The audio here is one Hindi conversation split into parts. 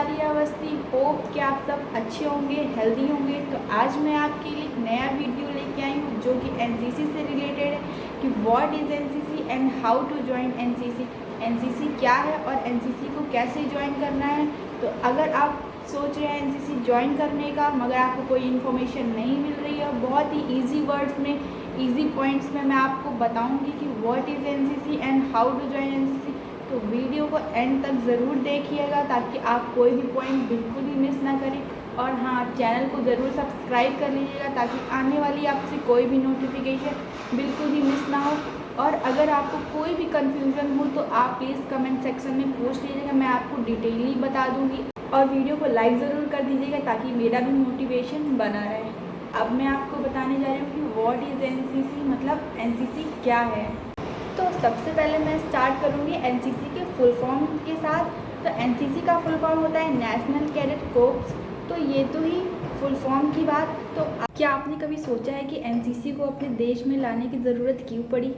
आर्या अवस्थी। होप कि आप सब अच्छे होंगे, हेल्दी होंगे। तो आज मैं आपके लिए एक नया वीडियो लेके आई हूँ जो कि एनसीसी से रिलेटेड है कि what is NCC and how to join NCC. NCC क्या है और एनसीसी को कैसे ज्वाइन करना है। तो अगर आप सोच रहे हैं एनसीसी ज्वाइन करने का मगर आपको कोई इन्फॉर्मेशन नहीं मिल रही है, बहुत ही ईजी वर्ड्स में, ईजी पॉइंट्स में मैं आपको बताऊंगी कि what is NCC and how to join NCC. तो वीडियो को एंड तक ज़रूर देखिएगा ताकि आप कोई भी पॉइंट बिल्कुल भी मिस ना करें। और हाँ, चैनल को ज़रूर सब्सक्राइब कर लीजिएगा ताकि आने वाली आपसे कोई भी नोटिफिकेशन बिल्कुल भी मिस ना हो। और अगर आपको कोई भी कन्फ्यूज़न हो तो आप प्लीज़ कमेंट सेक्शन में पूछ लीजिएगा, मैं आपको डिटेलली बता दूँगी। और वीडियो को लाइक ज़रूर कर दीजिएगा ताकि मेरा भी मोटिवेशन बना रहे। अब मैं आपको बताने जा रही हूँ कि व्हाट इज़ एनसीसी, मतलब एनसीसी क्या है। तो सबसे पहले मैं स्टार्ट करूँगी एनसीसी के फुल फॉर्म के साथ। तो एनसीसी का फुल फॉर्म होता है नेशनल कैडेट कोर्प्स। तो ये तो ही फुल फॉर्म की बात। तो क्या आपने कभी सोचा है कि एनसीसी को अपने देश में लाने की ज़रूरत क्यों पड़ी,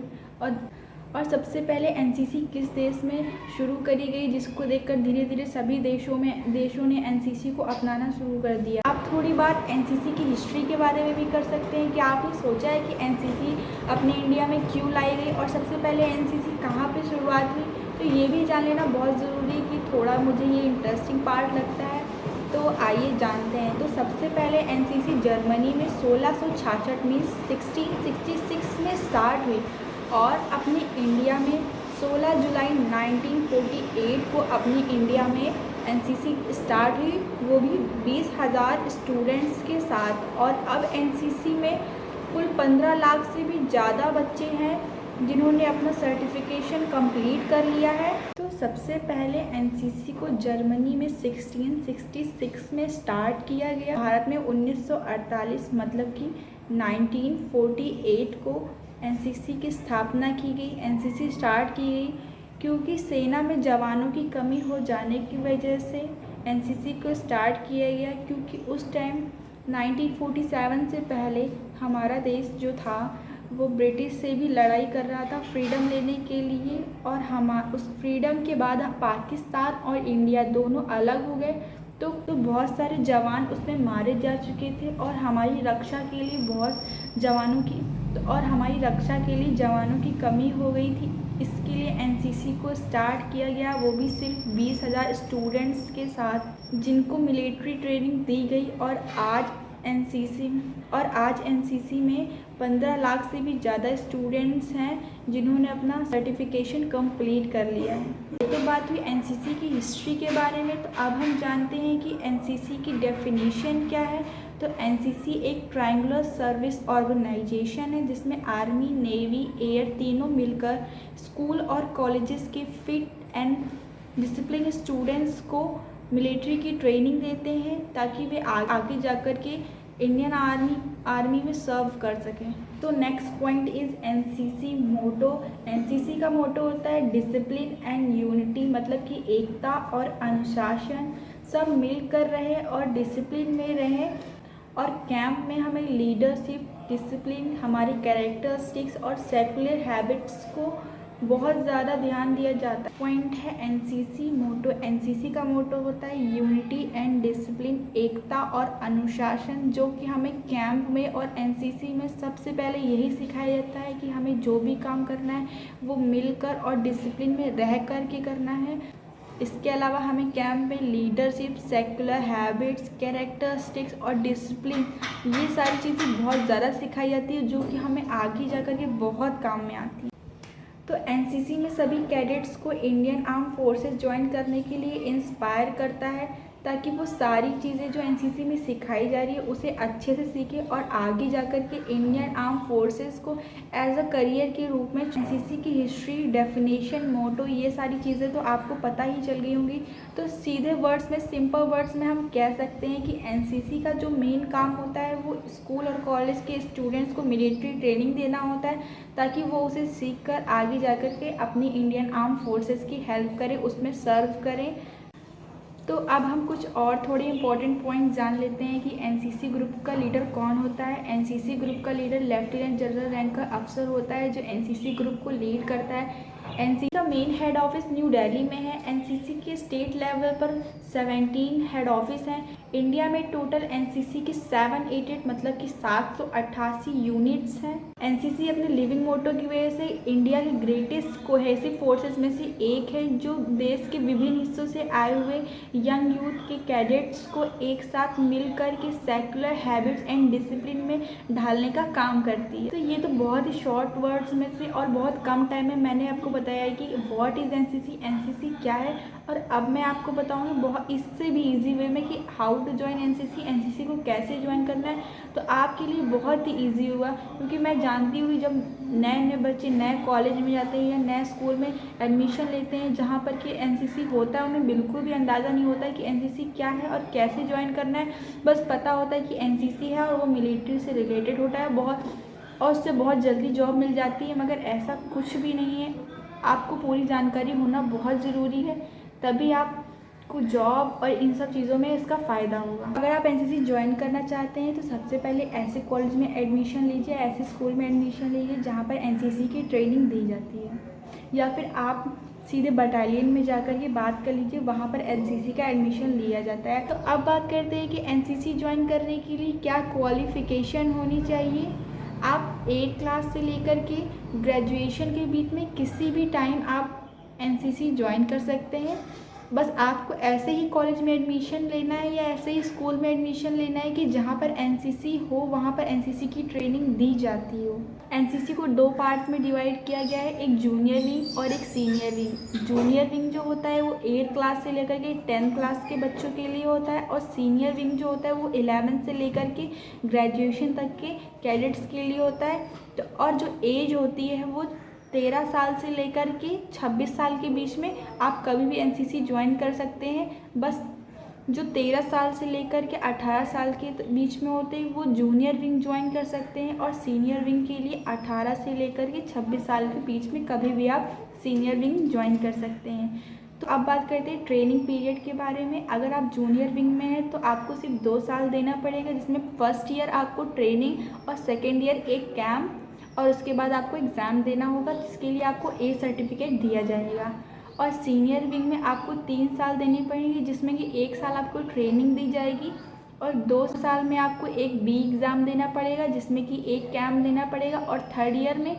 और सबसे पहले एनसीसी किस देश में शुरू करी गई, जिसको देखकर धीरे धीरे सभी देशों ने एनसीसी को अपनाना शुरू कर दिया। आप थोड़ी बात एनसीसी की हिस्ट्री के बारे में भी कर सकते हैं कि आपने सोचा है कि एनसीसी अपने इंडिया में क्यों लाई गई और सबसे पहले एनसीसी कहाँ पे शुरुआत हुई। तो ये भी जान लेना बहुत ज़रूरी है कि थोड़ा मुझे ये इंटरेस्टिंग पार्ट लगता है। तो आइए जानते हैं। तो सबसे पहले एनसीसी जर्मनी में 1666 मीन्स 1666 में स्टार्ट हुई और अपने इंडिया में 16 जुलाई 1948 को अपनी इंडिया में एनसीसी स्टार्ट हुई, वो भी 20,000 स्टूडेंट्स के साथ। और अब एनसीसी में कुल 15 लाख से भी ज़्यादा बच्चे हैं जिन्होंने अपना सर्टिफिकेशन कंप्लीट कर लिया है। तो सबसे पहले एनसीसी को जर्मनी में 1666 में स्टार्ट किया गया। भारत में 1948 मतलब कि 1948 को एनसीसी की स्थापना की गई, एनसीसी स्टार्ट की गई क्योंकि सेना में जवानों की कमी हो जाने की वजह से एनसीसी को स्टार्ट किया गया। क्योंकि उस टाइम 1947 से पहले हमारा देश जो था वो ब्रिटिश से भी लड़ाई कर रहा था फ्रीडम लेने के लिए। और उस फ्रीडम के बाद पाकिस्तान और इंडिया दोनों अलग हो गए। तो बहुत सारे जवान उसमें मारे जा चुके थे और हमारी रक्षा के लिए जवानों की कमी हो गई थी। इसके लिए एनसीसी को स्टार्ट किया गया, वो भी सिर्फ 20,000 स्टूडेंट्स के साथ जिनको मिलिट्री ट्रेनिंग दी गई। और आज एनसीसी में 15 लाख से भी ज़्यादा स्टूडेंट्स हैं जिन्होंने अपना सर्टिफिकेशन कंप्लीट कर लिया है। ये तो बात हुई एनसीसी की हिस्ट्री के बारे में। तो अब हम जानते हैं कि एनसीसी की डेफिनेशन क्या है। तो एनसीसी एक ट्रायंगुलर सर्विस ऑर्गेनाइजेशन है जिसमें आर्मी, नेवी, एयर तीनों मिलकर स्कूल और कॉलेजेस के फिट एंड डिसिप्लिन स्टूडेंट्स को मिलिट्री की ट्रेनिंग देते हैं ताकि वे आगे जाकर के इंडियन आर्मी में सर्व कर सकें। तो next point is NCC motto. NCC का मोटो होता है डिसिप्लिन एंड यूनिटी, मतलब कि एकता और अनुशासन, सब मिल कर रहे और डिसिप्लिन में रहें। और कैंप में हमें लीडरशिप, डिसिप्लिन, हमारी कैरेक्टरिस्टिक्स और सेकुलर हैबिट्स को बहुत ज़्यादा ध्यान दिया जाता है। पॉइंट है एनसीसी मोटो। एनसीसी का मोटो होता है यूनिटी एंड डिसिप्लिन, एकता और अनुशासन, जो कि हमें कैंप में और एनसीसी में सबसे पहले यही सिखाया जाता है कि हमें जो भी काम करना है वो मिलकर और डिसिप्लिन में रह कर के करना है। इसके अलावा हमें कैंप में लीडरशिप, सेकुलर हैबिट्स, कैरेक्टरिस्टिक्स और डिसिप्लिन, ये सारी चीज़ें बहुत ज़्यादा सिखाई जाती है जो कि हमें आगे जा कर के बहुत काम में आती है। तो एनसीसी में सभी कैडेट्स को इंडियन आर्म फोर्सेस ज्वाइन करने के लिए इंस्पायर करता है ताकि वो सारी चीज़ें जो एनसीसी में सिखाई जा रही है उसे अच्छे से सीखे और आगे जाकर के इंडियन आर्म फोर्सेस को एज अ करियर के रूप में। एनसीसी की हिस्ट्री, डेफिनेशन, मोटो, ये सारी चीज़ें तो आपको पता ही चल गई होंगी। तो सीधे वर्ड्स में, सिंपल वर्ड्स में हम कह सकते हैं कि एनसीसी का जो मेन काम होता है वो स्कूल और कॉलेज के स्टूडेंट्स को मिलिट्री ट्रेनिंग देना होता है ताकि वो उसे सीख कर आगे जाकर के अपनी इंडियन आर्म फोर्सेस की हेल्प करें, उसमें सर्व करें। तो अब हम कुछ और थोड़े इंपॉर्टेंट पॉइंट जान लेते हैं कि एनसीसी ग्रुप का लीडर कौन होता है। एनसीसी ग्रुप का लीडर लेफ्टिनेंट जनरल रैंक का अफसर होता है जो एनसीसी ग्रुप को लीड करता है। एनसीसी का main head office new Delhi में है। एनसीसी के स्टेट लेवल पर 17 हेड ऑफिस हैं। इंडिया में टोटल एनसीसी के 788 मतलब कि 788 यूनिट्स हैं। एनसीसी अपने लिविंग मोटो की वजह से इंडिया के ग्रेटेस्ट कोहेसिव फोर्सेस में से एक है, जो देश के विभिन्न हिस्सों से आए हुए यंग यूथ के कैडेट्स को एक साथ मिलकर के सेक्युलर हैबिट्स एंड डिसिप्लिन में ढालने का काम करती है। तो ये तो बहुत ही शॉर्ट वर्ड्स में से और बहुत कम टाइम में मैंने आपको बताया है कि व्हाट इज़ एनसीसी, एनसीसी क्या है। और अब मैं आपको बताऊंगी बहुत इससे भी इजी वे में कि how to join NCC, NCC को कैसे ज्वाइन करना है। तो आपके लिए बहुत ही इजी होगा, क्योंकि मैं जानती हूँ जब नए नए बच्चे नए कॉलेज में जाते हैं या नए स्कूल में एडमिशन लेते हैं जहाँ पर कि एनसीसी होता है, उन्हें बिल्कुल भी अंदाज़ा नहीं होता है कि एनसीसी क्या है और कैसे ज्वाइन करना है। बस पता होता है कि एनसीसी है और वो मिलिट्री से रिलेटेड होता है बहुत, और उससे बहुत जल्दी जॉब मिल जाती है। मगर ऐसा कुछ भी नहीं है, आपको पूरी जानकारी होना बहुत ज़रूरी है, तभी आपको जॉब और इन सब चीज़ों में इसका फ़ायदा होगा। अगर आप एनसीसी ज्वाइन करना चाहते हैं तो सबसे पहले ऐसे कॉलेज में एडमिशन लीजिए, ऐसे स्कूल में एडमिशन लीजिए जहाँ पर एनसीसी की ट्रेनिंग दी जाती है, या फिर आप सीधे बटालियन में जाकर के बात कर लीजिए, वहाँ पर एनसीसी का एडमिशन लिया जाता है। तो अब बात करते हैं कि एनसीसी ज्वाइन करने के लिए क्या क्वालिफ़िकेशन होनी चाहिए। आप 8th क्लास से लेकर के ग्रेजुएशन के बीच में किसी भी टाइम आप एनसीसी ज्वाइन कर सकते हैं। बस आपको ऐसे ही कॉलेज में एडमिशन लेना है या ऐसे ही स्कूल में एडमिशन लेना है कि जहाँ पर एनसीसी हो, वहाँ पर एनसीसी की ट्रेनिंग दी जाती हो। एनसीसी को 2 पार्ट्स में डिवाइड किया गया है, एक जूनियर विंग और एक सीनियर विंग। जूनियर विंग जो होता है वो 8th क्लास से लेकर के 10th क्लास के बच्चों के लिए होता है, और सीनियर विंग जो होता है वो 11th से लेकर के ग्रेजुएशन तक के कैडेट्स के लिए होता है। तो और जो एज होती है वो 13 साल से लेकर के 26 साल के बीच में आप कभी भी एनसीसी ज्वाइन कर सकते हैं। बस जो 13 साल से लेकर के 18 साल के बीच में होते हैं वो जूनियर विंग ज्वाइन कर सकते हैं, और सीनियर विंग के लिए 18 से लेकर के 26 साल के बीच में कभी भी आप सीनियर विंग ज्वाइन कर सकते हैं। तो अब बात करते हैं ट्रेनिंग पीरियड के बारे में। अगर आप जूनियर विंग में हैं तो आपको सिर्फ 2 साल देना पड़ेगा, जिसमें फर्स्ट ईयर आपको ट्रेनिंग और सेकेंड ईयर एक कैंप, और उसके बाद आपको एग्ज़ाम देना होगा जिसके लिए आपको ए सर्टिफिकेट दिया जाएगा। और सीनियर विंग में आपको 3 साल देनी पड़ेगी, जिसमें कि 1 साल आपको ट्रेनिंग दी जाएगी और 2 साल में आपको एक बी एग्ज़ाम देना पड़ेगा जिसमें कि एक कैंप देना पड़ेगा, और थर्ड ईयर में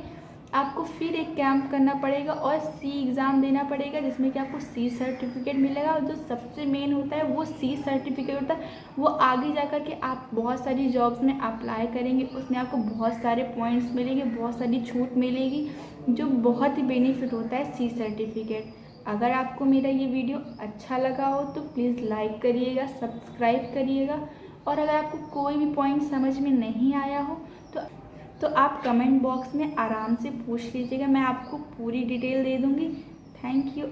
आपको फिर एक कैंप करना पड़ेगा और सी एग्ज़ाम देना पड़ेगा जिसमें कि आपको सी सर्टिफिकेट मिलेगा। और जो सबसे मेन होता है वो सी सर्टिफिकेट होता है, वो आगे जाकर के आप बहुत सारी जॉब्स में अप्लाई करेंगे, उसमें आपको बहुत सारे पॉइंट्स मिलेंगे, बहुत सारी छूट मिलेगी, जो बहुत ही बेनिफिट होता है सी सर्टिफिकेट। अगर आपको मेरा ये वीडियो अच्छा लगा हो तो प्लीज़ लाइक करिएगा, सब्सक्राइब करिएगा, और अगर आपको कोई भी पॉइंट समझ में नहीं आया हो तो आप कमेंट बॉक्स में आराम से पूछ लीजिएगा, मैं आपको पूरी डिटेल दे दूँगी। Thank you.